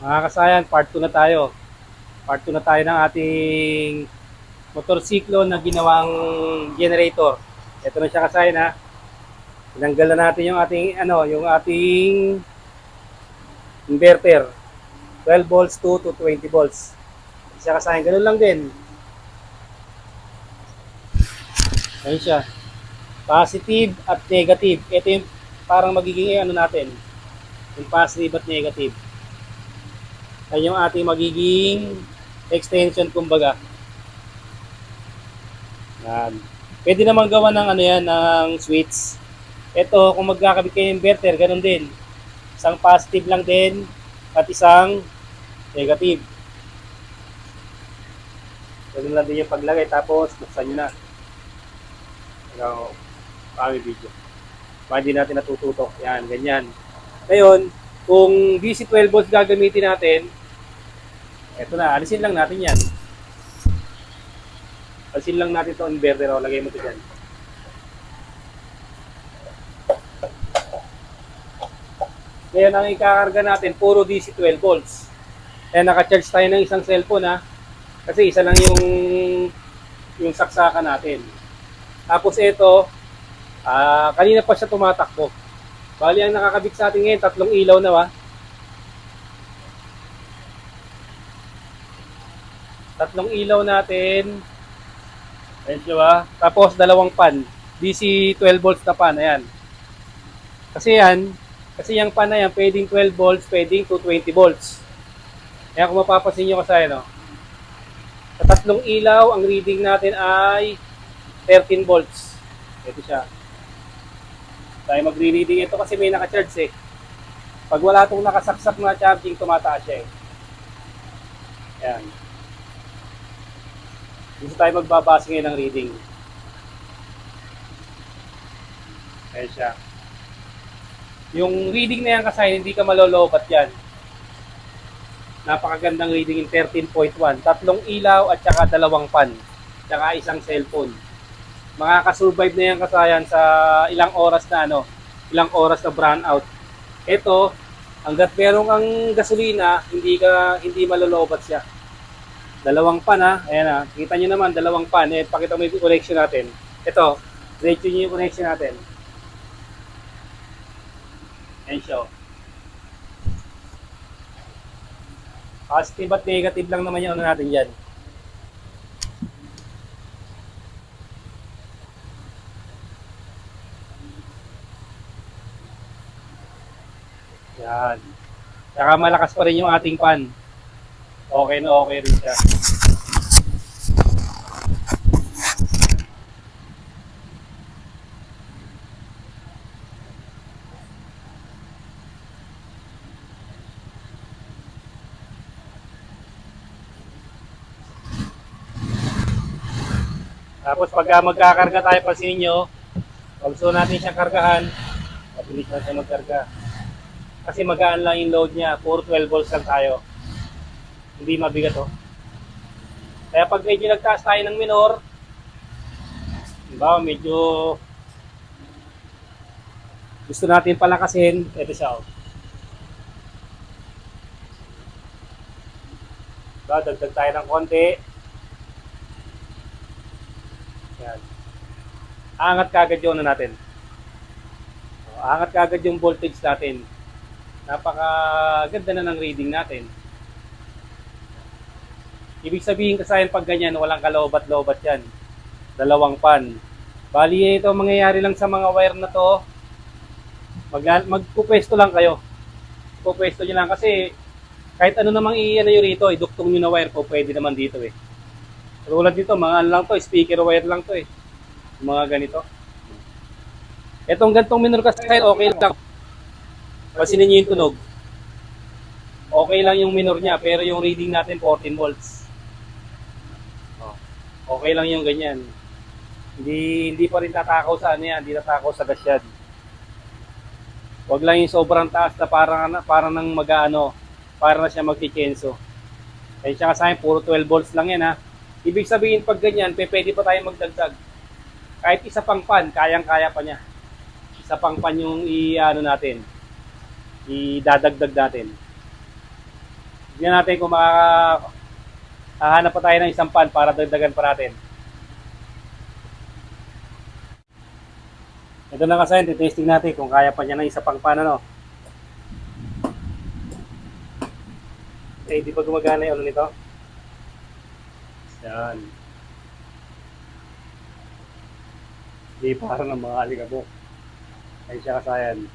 Mga kasayan, part 2 na tayo. Part 2 na tayo ng ating motorsiklo na ginawang generator. Ito na siya kasayan ha. Tinanggal na natin yung ating inverter. 12 volts to 20 volts. Siya kasayan, ganun lang din. Ayun siya. Positive at negative. Ito yung parang magiging natin. Yung positive at negative. Ay yung ating magiging extension kumbaga. Yan. Pwede naman gawa ng ng switch. Ito, kung magkakabit kayo ng inverter, ganun din. Isang positive lang din at isang negative. Ganun lang din yung paglagay. Tapos, buksan nyo na. Ikaw, kami video. Para hindi natin natututok. Yan, ganyan. Ngayon, kung DC 12 volts gagamitin natin, eto na, alisin lang natin yan. Alisin lang natin itong inverter. O, lagay mo ito dyan. Ngayon, ang ikakarga natin, puro DC 12 volts. Kaya naka-charge tayo ng isang cellphone ha. Kasi isa lang yung saksakan natin. Tapos ito, kanina pa siya tumatakbo. Bali, ang nakakabit sa atin ngayon, 3 ilaw na ba? 3 ilaw natin. Ayan siya ba? Tapos 2 pan. DC 12 volts na pan. Ayan. Kasi yung pan na yan, pwedeng 12 volts, pwedeng 220 volts. Kaya kung mapapansin nyo kasi, sa 3 ilaw, ang reading natin ay 13 volts. Ito siya. Tayo magre-reading ito kasi may naka-charge eh. Pag wala itong nakasaksak na charging, tumataas siya eh. Ayan. Dito tayo magbabase ngayon ng reading. Ayan siya. Yung reading na yan kasi hindi ka malolobat yan. Napakagandang reading in 13.1. 3 ilaw at saka 2 pan. Saka isang cellphone. Makakasurvive na yan kasayan sa ilang oras ilang oras na brownout. Ito, hanggat meron kang gasolina, hindi malolobat siya. 2 pan ha. Ayan ha. Kita nyo naman, 2 pan. Pakita mo yung connection natin. Ito, diretso nyo yung connection natin. Ayan siya. Positive at negative lang naman yung natin dyan. Yan. Saka malakas pa rin yung ating pan. Okay na okay rin siya. Tapos pagka magkakarga tayo pa sa inyo, pag gusto natin siyang kargahan, mabilis na siya magkarga. Kasi magaan lang yung load niya, puro 12 volts lang tayo. Hindi mabigat oh. Kaya pag medyo nagtaas tayo ng minor, diba, medyo gusto natin palakasin, ito siya oh. Diba, dagdag tayo ng konti. Yan. Angat kagad yung natin. Angat kagad yung voltage natin. Napakaganda na ng reading natin. Ibig sabihin kasi pag ganyan, walang kalobat-lobat yan. 2 pan. Bali, ito mangyayari lang sa mga wire na to. Magpupwesto lang kayo. Pupwesto nyo lang kasi kahit ano namang nyo rito, iduktong nyo na wire po, pwede naman dito eh. Tulad dito, mga lang to, speaker wire lang to eh. Mga ganito. Etong gantong minor kasi okay lang. Pansinin nyo yung tunog. Okay lang yung minor niya, pero yung reading natin 14 volts. Okay lang yung ganyan. Hindi pa rin tatakaw sa hindi tatakaw sa gas yan. Huwag lang yung sobrang taas na parang nang para na siya magti-chenso. Kaya siya kasi puro 12 volts lang yan ha. Ibig sabihin pag ganyan, pwede pa tayo magdagdag. Kahit isa pang pan, kayang-kaya pa niya. Isa pang pan yung natin. Idadagdag natin. Tingnan natin kung hahanap pa tayo ng isang pan para dagdagan pa natin. Ito na kasi, testing natin kung kaya pa niya ng isa pang pan, ano. Eh, di pa gumagana yung ano nito. Yan. Di parang ng mga alikabok. Ay siya kasayan.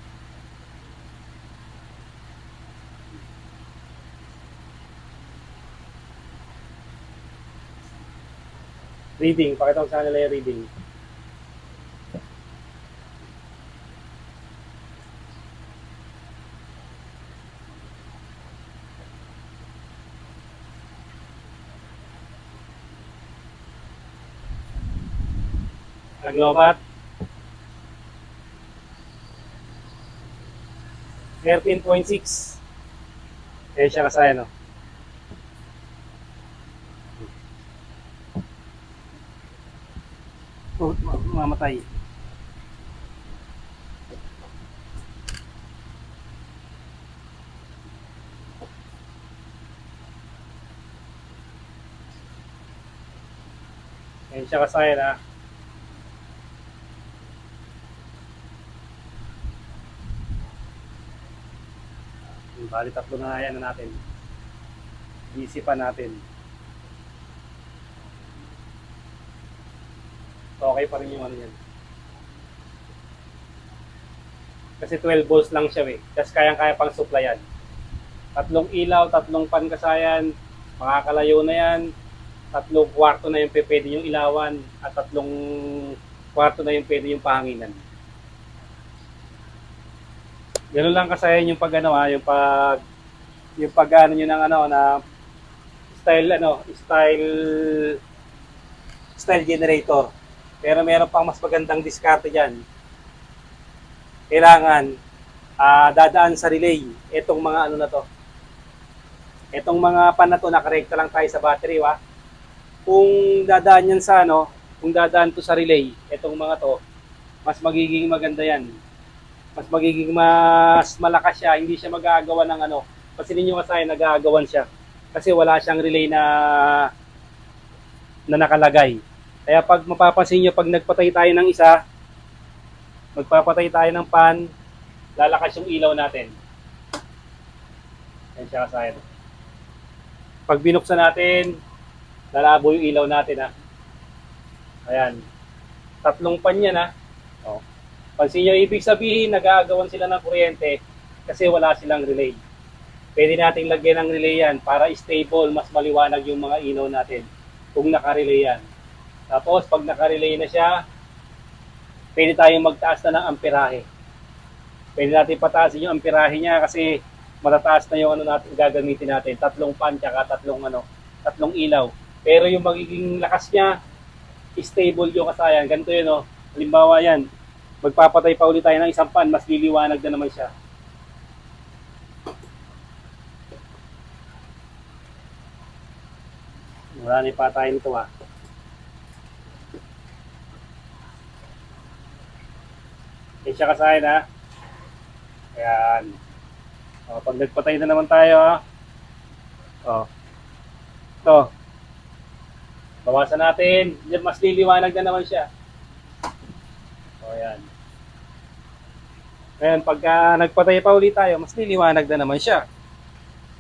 Reading, pakita ko sa kanila yung reading. Naglobat. 13.6. Eh siya kasaya, no? Oh, mamatay. Eh siya kasaya na. Bali tatlo na yan na natin. Isipan natin. Okay pa rin yung ano yan. Kasi 12 volts lang siya eh. Kasi kayang-kaya pang supplyan. Tatlong ilaw, tatlong pankasayan, makakalayo na yan. Tatlong kwarto na yung pwede yung ilawan at tatlong kwarto na yung pwede yung pahanginan. Ganoon lang kasayan yung pag ano, yung pag ano nyo ng ano na style generator. Pero meron pang mas magandang diskarte diyan. Kailangan dadaan sa relay itong mga ano na to. Itong mga pan na to, nakarekta lang tayo sa battery, wa. Kung dadaan yan sa ano, kung dadaan to sa relay, itong mga to, mas magiging maganda yan. Mas magiging mas malakas siya, hindi siya magagawa ng ano. Kasi ninyo kasi nagagawan siya. Kasi wala siyang relay na nakalagay. Kaya pag mapapansin nyo, pag nagpatay tayo ng isa, magpapatay tayo ng pan, lalakas yung ilaw natin. Yan siya kasayan. Pag binuksan natin, lalabo yung ilaw natin, ha. Ayan. Tatlong pan yan, ha. O. Pansin nyo, ibig sabihin, nag-aagawan sila ng kuryente kasi wala silang relay. Pwede nating lagyan ng relay yan para stable, mas maliwanag yung mga ilaw natin kung naka-relay yan. Tapos, pag naka-relay na siya, pwede tayong magtaas na ng amperahe. Pwede natin pataasin yung amperahe niya kasi matataas na yung ano natin gagamitin natin. Tatlong pan, tsaka tatlong ilaw. Pero yung magiging lakas niya, stable yung kasayan. Ganito yun, no? Halimbawa yan, magpapatay pa ulit tayo ng isang pan, mas liliwanag na naman siya. Marami pa tayo nito, ha. Eh siya kasayan, ha. Ayan. O, pag nagpatay na naman tayo, ha. O. Ito. Bawasan natin. Mas liliwanag na naman siya. O, ayan. Ngayon, pagka nagpatay pa ulit tayo, mas liliwanag na naman siya.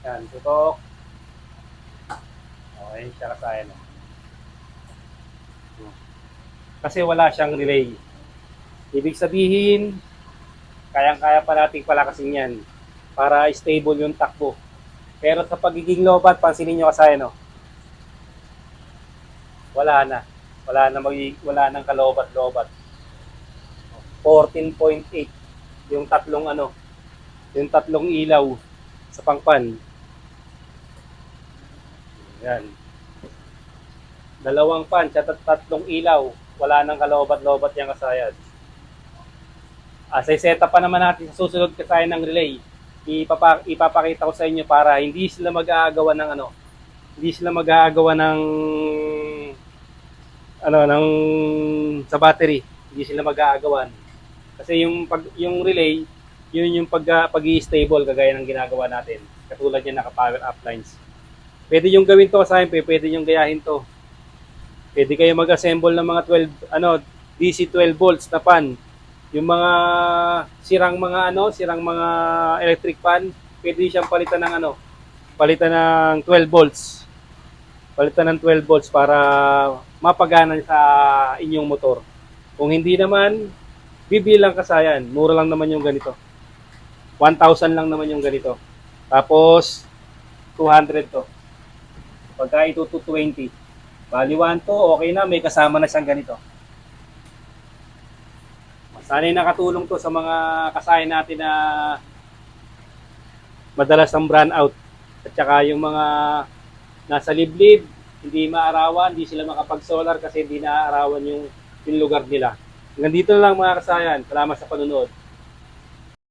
Ayan, tutok. Okay, siya kasayan. Kasi wala siyang relay. Ibig sabihin, kayang-kaya pa natin palakasin yan para stable yung takbo. Pero sa pagiging lobat, pansinin nyo kasayan, no? Wala na. Wala nang kalobat-lobat. 14.8 yung tatlong ilaw sa pangpan. Yan. Dalawang pan, tatlong ilaw, wala nang kalobat-lobat yung kasayan. Set up pa naman natin sa susunod kasayan ng relay. Ipapakita ko sa inyo para hindi sila mag-aagawan ng sa battery. Hindi sila mag-aagawan. Kasi yung relay, yun yung pag-i-stable kagaya ng ginagawa natin. Katulad yan, naka-power up lines. Pwede yung gawin to sa akin, pwede yung gayahin to. Pwede kayo mag-assemble ng mga 12, DC 12 volts na pan. Yung mga sirang mga electric fan, pwede siyang palitan ng palitan ng 12 volts. Palitan ng 12 volts para mapagana sa inyong motor. Kung hindi naman, bibilang kasayan. Mura lang naman yung ganito. 1,000 lang naman yung ganito. Tapos, 200 to. Pagka ito 220. Bali 1 to, okay na. May kasama na siyang ganito. Sana'y nakatulong to sa mga kasayan natin na madalas ang brand out. At saka yung mga nasa liblib, hindi maarawan, hindi sila makapag-solar kasi hindi naaarawan yung lugar nila. Hanggang dito na lang mga kasayan. Salamat sa panunod.